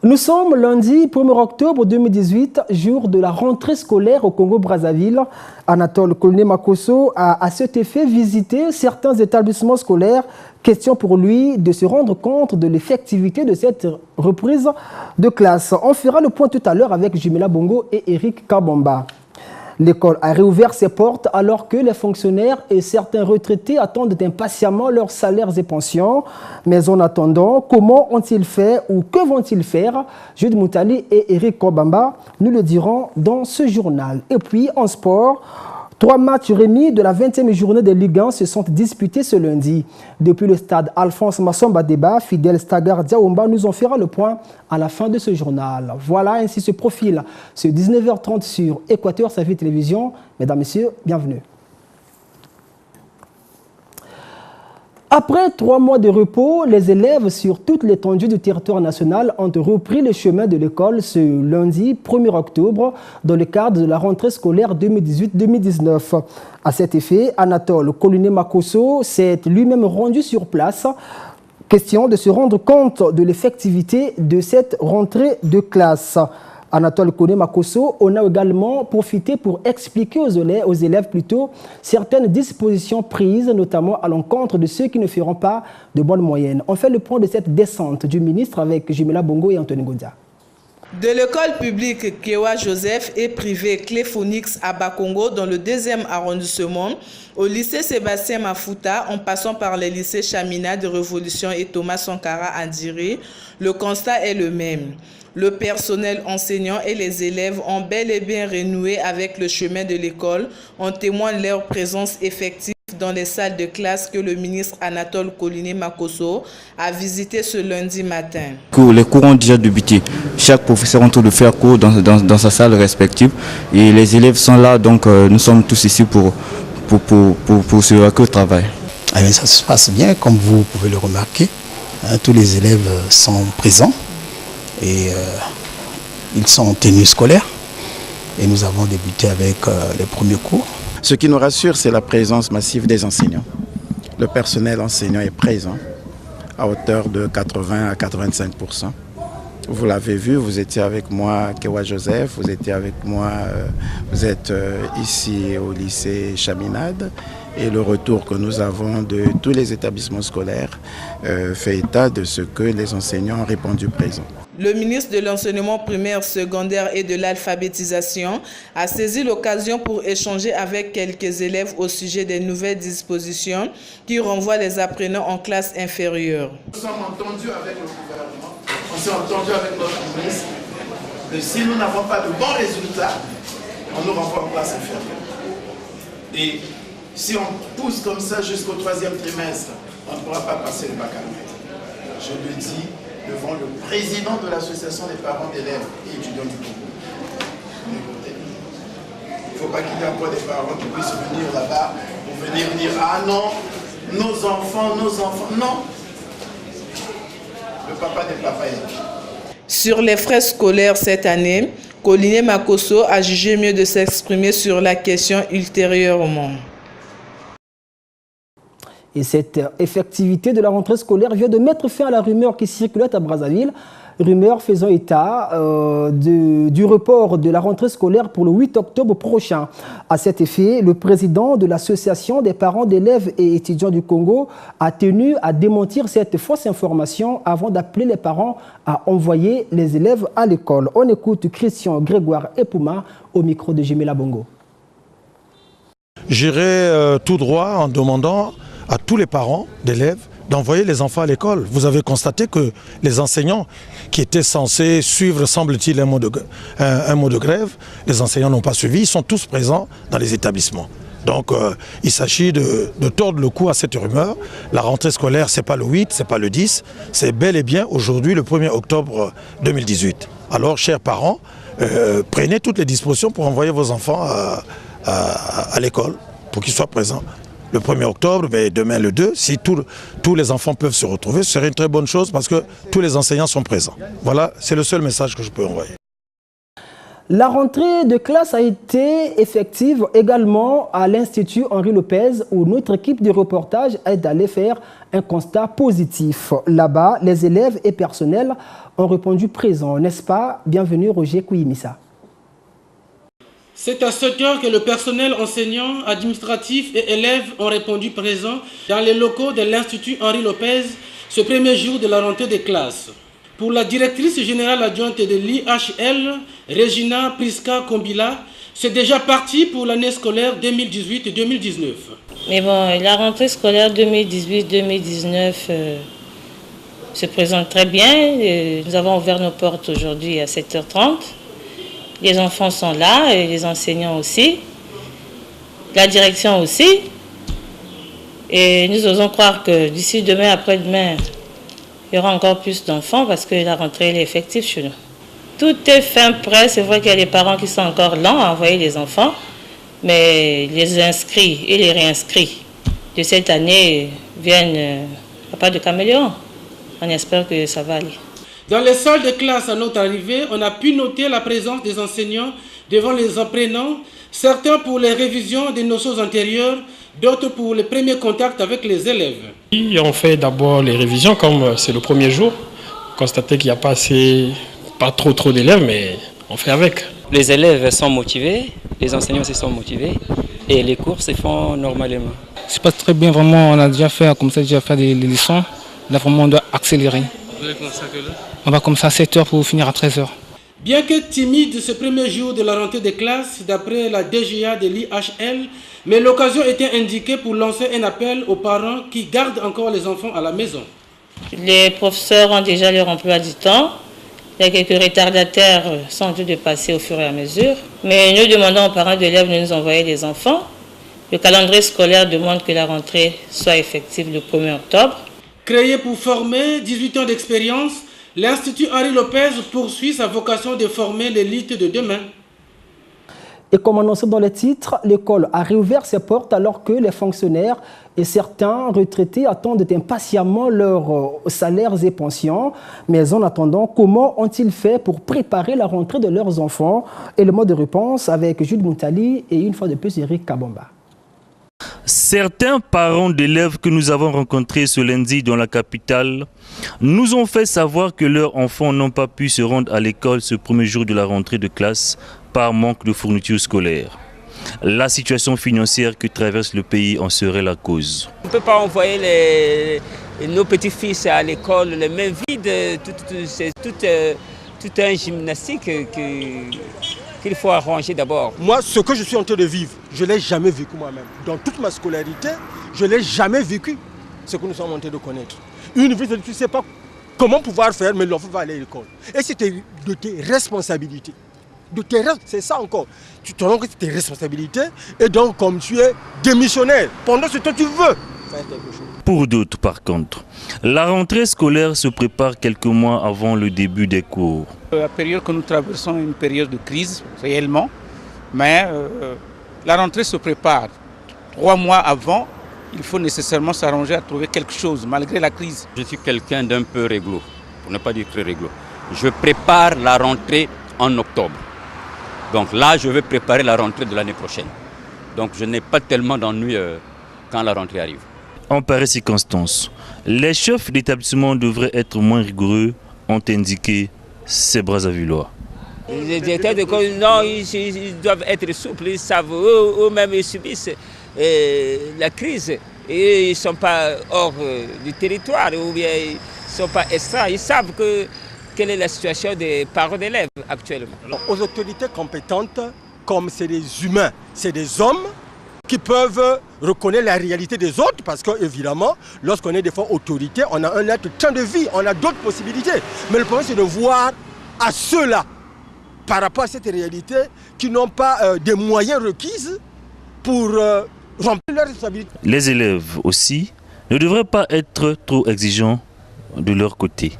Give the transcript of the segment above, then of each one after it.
Nous sommes lundi 1er octobre 2018, jour de la rentrée scolaire au Congo-Brazzaville. Anatole Koloné-Makosso a à cet effet visité certains établissements scolaires. Question pour lui de se rendre compte de l'effectivité de cette reprise de classe. On fera le point tout à l'heure avec Jumela Bongo et Eric Kabamba. L'école a réouvert ses portes alors que les fonctionnaires et certains retraités attendent impatiemment leurs salaires et pensions. Mais en attendant, comment ont-ils fait ou que vont-ils faire? Jude Moutali et Eric Kabamba nous le diront dans ce journal. Et puis en sport, 3 matchs remis de la 20e journée de Ligue 1 se sont disputés ce lundi. Depuis le stade Alphonse Massamba Débat, Fidel Stagar Diaomba nous en fera le point à la fin de ce journal. Voilà ainsi se profile ce 19h30 sur Équateur Savi Télévision. Mesdames, Messieurs, bienvenue. Après 3 mois de repos, les élèves sur toute l'étendue du territoire national ont repris le chemin de l'école ce lundi 1er octobre dans le cadre de la rentrée scolaire 2018-2019. À cet effet, Anatole Koloné-Makosso s'est lui-même rendu sur place. Question de se rendre compte de l'effectivité de cette rentrée de classe. Anatole Koloné-Makosso en a également profité pour expliquer aux élèves certaines dispositions prises, notamment à l'encontre de ceux qui ne feront pas de bonnes moyennes. On fait le point de cette descente du ministre avec Jumela Bongo et Anthony Godia. De l'école publique Kewa Joseph et privée Cléphonix à Bakongo dans le 2e arrondissement, au lycée Sébastien Mafuta, en passant par les lycées Chamina de Révolution et Thomas Sankara à Ndiri, le constat est le même. Le personnel enseignant et les élèves ont bel et bien renoué avec le chemin de l'école. En témoigne leur présence effective dans les salles de classe que le ministre Anatole Koloné-Makosso a visité ce lundi matin. Les cours ont déjà débuté. Chaque professeur est en train de faire cours dans sa salle respective. Et les élèves sont là, donc nous sommes tous ici pour ce travail. Eh bien, ça se passe bien, comme vous pouvez le remarquer. Tous les élèves sont présents. Et ils sont en tenue scolaire et nous avons débuté avec les premiers cours. Ce qui nous rassure, c'est la présence massive des enseignants. Le personnel enseignant est présent à hauteur de 80 à 85%. Vous l'avez vu, vous étiez avec moi à Kewa Joseph, vous étiez avec moi, vous êtes ici au lycée Chaminade. Et le retour que nous avons de tous les établissements scolaires fait état de ce que les enseignants ont répondu présent. Le ministre de l'enseignement primaire, secondaire et de l'alphabétisation a saisi l'occasion pour échanger avec quelques élèves au sujet des nouvelles dispositions qui renvoient les apprenants en classe inférieure. Nous sommes entendus avec le gouvernement, on s'est entendu avec notre ministre, que si nous n'avons pas de bons résultats, on nous renvoie en classe inférieure. Et si on pousse comme ça jusqu'au 3e trimestre, on ne pourra pas passer le baccalauréat. Je le dis devant le président de l'association des parents d'élèves et étudiants du Congo. Il ne faut pas qu'il y ait encore des parents qui puissent venir là-bas pour venir dire « Ah non, nos enfants, non !» Le papa des papas est là. Sur les frais scolaires cette année, Koloné-Makosso a jugé mieux de s'exprimer sur la question ultérieurement. Et cette effectivité de la rentrée scolaire vient de mettre fin à la rumeur qui circulait à Brazzaville, rumeur faisant état du report de la rentrée scolaire pour le 8 octobre prochain. À cet effet, le président de l'association des parents d'élèves et étudiants du Congo a tenu à démentir cette fausse information avant d'appeler les parents à envoyer les élèves à l'école. On écoute Christian Grégoire Epouma au micro de Jumela Bongo. J'irai tout droit en demandant à tous les parents d'élèves d'envoyer les enfants à l'école. Vous avez constaté que les enseignants qui étaient censés suivre, semble-t-il, un mot de grève, les enseignants n'ont pas suivi, ils sont tous présents dans les établissements. Donc il s'agit de tordre le cou à cette rumeur. La rentrée scolaire, ce n'est pas le 8, ce n'est pas le 10, c'est bel et bien aujourd'hui le 1er octobre 2018. Alors, chers parents, prenez toutes les dispositions pour envoyer vos enfants à l'école, pour qu'ils soient présents. Le 1er octobre, mais demain le 2, si tous les enfants peuvent se retrouver, ce serait une très bonne chose parce que tous les enseignants sont présents. Voilà, c'est le seul message que je peux envoyer. La rentrée de classe a été effective également à l'Institut Henri Lopez où notre équipe de reportage est allée faire un constat positif. Là-bas, les élèves et personnels ont répondu présents, n'est-ce pas? Bienvenue Roger Kouimissa. C'est à 7 heures que le personnel enseignant, administratif et élèves ont répondu présents dans les locaux de l'Institut Henri Lopez ce premier jour de la rentrée des classes. Pour la directrice générale adjointe de l'IHL, Regina Priska Kombila, c'est déjà parti pour l'année scolaire 2018-2019. Mais bon, la rentrée scolaire 2018-2019 se présente très bien. Nous avons ouvert nos portes aujourd'hui à 7h30. Les enfants sont là et les enseignants aussi. La direction aussi. Et nous osons croire que d'ici demain, après-demain, il y aura encore plus d'enfants parce que la rentrée est effective chez nous. Tout est fin prêt. C'est vrai qu'il y a des parents qui sont encore lents à envoyer les enfants, mais les inscrits et les réinscrits de cette année viennent à pas de caméléon. On espère que ça va aller. Dans les salles de classe à notre arrivée, on a pu noter la présence des enseignants devant les apprenants, certains pour les révisions des notions antérieures, d'autres pour les premiers contacts avec les élèves. On fait d'abord les révisions, comme c'est le premier jour. Constater qu'il n'y a pas trop d'élèves, mais on fait avec. Les élèves sont motivés, les enseignants aussi sont motivés et les cours se font normalement. Ça se passe très bien, vraiment. On a déjà fait des leçons. Là, vraiment, on doit accélérer. Vous allez commencer à quelle heure? On va commencer à 7h pour finir à 13h. Bien que timide ce premier jour de la rentrée des classes, d'après la DGA de l'IHL, mais l'occasion était indiquée pour lancer un appel aux parents qui gardent encore les enfants à la maison. Les professeurs ont déjà leur emploi du temps. Il y a quelques retardataires sans doute de passer au fur et à mesure. Mais nous demandons aux parents d'élèves de nous envoyer des enfants. Le calendrier scolaire demande que la rentrée soit effective le 1er octobre. Créé pour former 18 ans d'expérience, l'Institut Henri Lopez poursuit sa vocation de former l'élite de demain. Et comme annoncé dans les titres, l'école a réouvert ses portes alors que les fonctionnaires et certains retraités attendent impatiemment leurs salaires et pensions. Mais en attendant, comment ont-ils fait pour préparer la rentrée de leurs enfants? Élément de réponse avec Jude Moutali et une fois de plus Eric Kabamba. Certains parents d'élèves que nous avons rencontrés ce lundi dans la capitale nous ont fait savoir que leurs enfants n'ont pas pu se rendre à l'école ce premier jour de la rentrée de classe par manque de fournitures scolaires. La situation financière que traverse le pays en serait la cause. On ne peut pas envoyer nos petits-fils à l'école les mains vides. C'est tout un gymnastique qu'il faut arranger d'abord. Moi, ce que je suis en train de vivre, je ne l'ai jamais vécu moi-même. Dans toute ma scolarité, je ne l'ai jamais vécu, ce que nous sommes en train de connaître. Une vie, tu ne sais pas comment pouvoir faire, mais l'enfant va aller à l'école. Et c'était de tes responsabilités. C'est ça encore. Tu te rends compte que c'est tes responsabilités. Et donc, comme tu es démissionnaire, pendant ce temps, tu veux faire quelque chose. Pour d'autres, par contre, la rentrée scolaire se prépare quelques mois avant le début des cours. La période que nous traversons est une période de crise, réellement, mais la rentrée se prépare. 3 mois avant, il faut nécessairement s'arranger à trouver quelque chose, malgré la crise. Je suis quelqu'un d'un peu réglo, pour ne pas dire très réglo. Je prépare la rentrée en octobre. Donc là, je vais préparer la rentrée de l'année prochaine. Donc je n'ai pas tellement d'ennui quand la rentrée arrive. En pareille circonstance, les chefs d'établissement devraient être moins rigoureux, ont indiqué ces Brazzavillois. Les directeurs d'école, non, ils doivent être souples, ils savent, eux-mêmes ils subissent la crise. Et ils ne sont pas hors du territoire, ou bien ils ne sont pas extra. Ils savent quelle est la situation des parents d'élèves actuellement. Aux autorités compétentes, comme c'est des humains, c'est des hommes qui peuvent reconnaître la réalité des autres, parce qu'évidemment, lorsqu'on est des fois autorité, on a un autre temps de vie, on a d'autres possibilités. Mais le problème, c'est de voir à ceux-là, par rapport à cette réalité, qui n'ont pas des moyens requis pour remplir leurs responsabilités. Les élèves aussi ne devraient pas être trop exigeants de leur côté.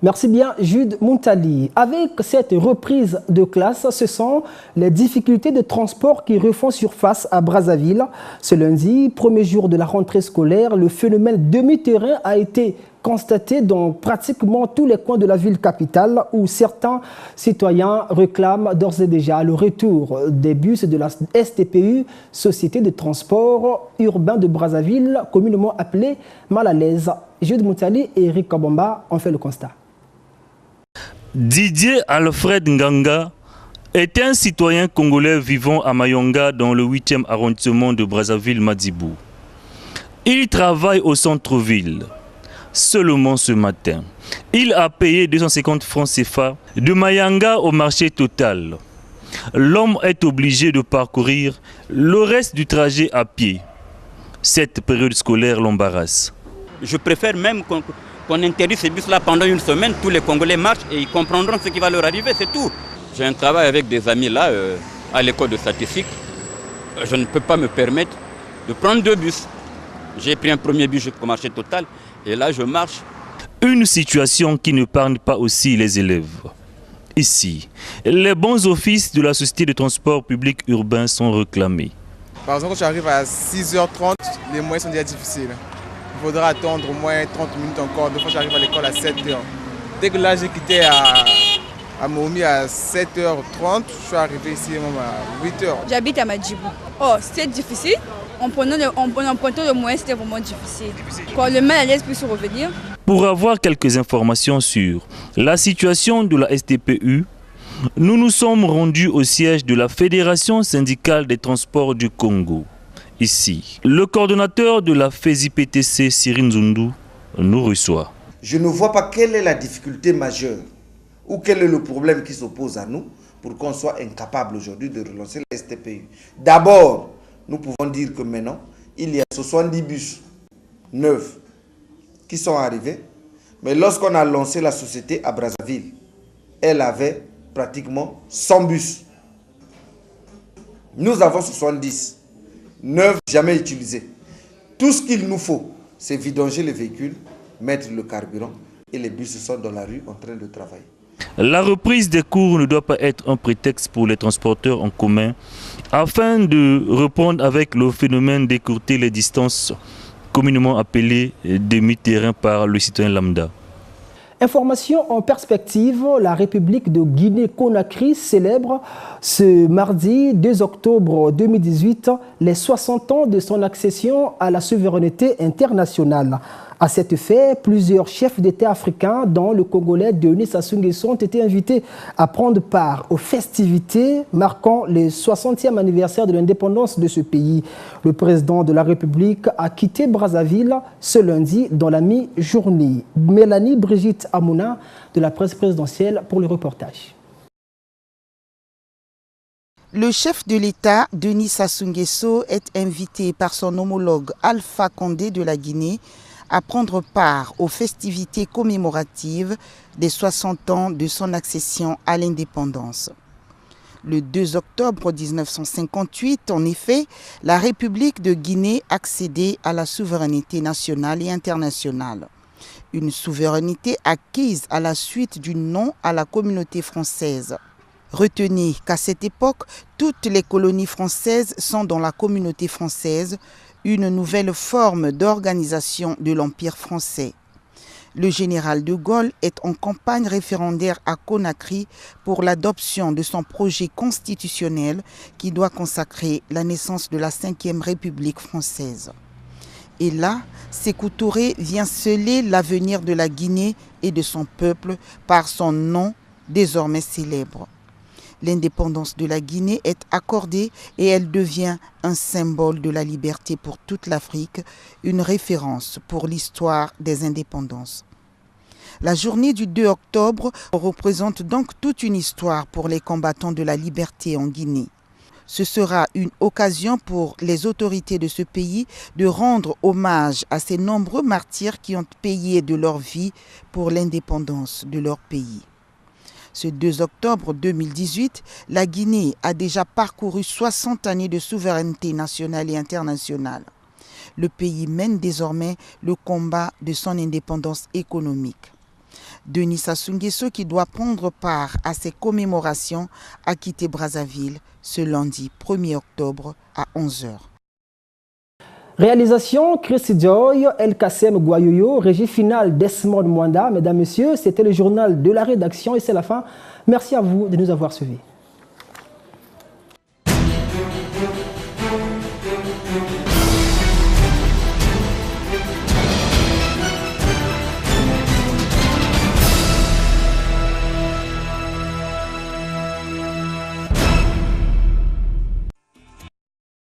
Merci bien Jude Moutali. Avec cette reprise de classe, ce sont les difficultés de transport qui refont surface à Brazzaville. Ce lundi, premier jour de la rentrée scolaire, le phénomène demi-terrain a été constatée dans pratiquement tous les coins de la ville capitale où certains citoyens réclament d'ores et déjà le retour des bus de la STPU, Société de transport urbain de Brazzaville, communément appelée Malalaise. Jude Moutali et Eric Kabamba ont fait le constat. Didier Alfred Nganga est un citoyen congolais vivant à Mayonga dans le 8e arrondissement de Brazzaville-Madibou. Il travaille au centre-ville. Seulement ce matin, il a payé 250 francs CFA de Mayanga au marché Total. L'homme est obligé de parcourir le reste du trajet à pied. Cette période scolaire l'embarrasse. Je préfère même qu'on interdise ces bus-là pendant une semaine. Tous les Congolais marchent et ils comprendront ce qui va leur arriver, c'est tout. J'ai un travail avec des amis là, à l'école de statistique. Je ne peux pas me permettre de prendre 2 bus. J'ai pris un premier bus jusqu'au marché Total et là je marche. Une situation qui ne parle pas aussi les élèves. Ici, les bons offices de la Société de transport public urbain sont réclamés. Par exemple, quand j'arrive à 6h30, les moyens sont déjà difficiles. Il faudra attendre au moins 30 minutes encore. Des fois, j'arrive à l'école à 7h. Dès que là, j'ai quitté à Momi à 7h30, je suis arrivé ici même à 8h. J'habite à Madjibou. Oh, c'était difficile. En prenant le moyen, c'était vraiment difficile. Quand le mal à l'aise puisse revenir. Pour avoir quelques informations sur la situation de la STPU, nous nous sommes rendus au siège de la Fédération syndicale des transports du Congo. Ici, le coordonnateur de la FESI-PTC, Cyril Nzundu, nous reçoit. Je ne vois pas quelle est la difficulté majeure ou quel est le problème qui s'oppose à nous pour qu'on soit incapable aujourd'hui de relancer la STPU. D'abord, nous pouvons dire que maintenant, il y a 70 bus neufs qui sont arrivés. Mais lorsqu'on a lancé la société à Brazzaville, elle avait pratiquement 100 bus. Nous avons 70, 9 jamais utilisés. Tout ce qu'il nous faut, c'est vidanger les véhicules, mettre le carburant et les bus sont dans la rue en train de travailler. La reprise des cours ne doit pas être un prétexte pour les transporteurs en commun afin de répondre avec le phénomène d'écourter les distances communément appelées demi-terrain par le citoyen lambda. Information en perspective, la République de Guinée-Conakry célèbre ce mardi 2 octobre 2018 les 60 ans de son accession à la souveraineté internationale. À cet effet, plusieurs chefs d'État africains, dont le Congolais Denis Sassou Nguesso, ont été invités à prendre part aux festivités marquant le 60e anniversaire de l'indépendance de ce pays. Le président de la République a quitté Brazzaville ce lundi dans la mi-journée. Mélanie Brigitte Amouna de la presse présidentielle pour le reportage. Le chef de l'État, Denis Sassou Nguesso, est invité par son homologue Alpha Condé de la Guinée à prendre part aux festivités commémoratives des 60 ans de son accession à l'indépendance. Le 2 octobre 1958, en effet, la République de Guinée accédait à la souveraineté nationale et internationale. Une souveraineté acquise à la suite du non à la communauté française. Retenez qu'à cette époque, toutes les colonies françaises sont dans la communauté française, une nouvelle forme d'organisation de l'Empire français. Le général de Gaulle est en campagne référendaire à Conakry pour l'adoption de son projet constitutionnel qui doit consacrer la naissance de la 5e République française. Et là, Sékou Touré vient sceller l'avenir de la Guinée et de son peuple par son nom désormais célèbre. L'indépendance de la Guinée est accordée et elle devient un symbole de la liberté pour toute l'Afrique, une référence pour l'histoire des indépendances. La journée du 2 octobre représente donc toute une histoire pour les combattants de la liberté en Guinée. Ce sera une occasion pour les autorités de ce pays de rendre hommage à ces nombreux martyrs qui ont payé de leur vie pour l'indépendance de leur pays. Ce 2 octobre 2018, la Guinée a déjà parcouru 60 années de souveraineté nationale et internationale. Le pays mène désormais le combat de son indépendance économique. Denis Sassou Nguesso, qui doit prendre part à ces commémorations, a quitté Brazzaville ce lundi 1er octobre à 11h. Réalisation Chris Joy, El Kassem Guayoyo, régie finale Desmond Mwanda. Mesdames, Messieurs, c'était le journal de la rédaction et c'est la fin. Merci à vous de nous avoir suivis.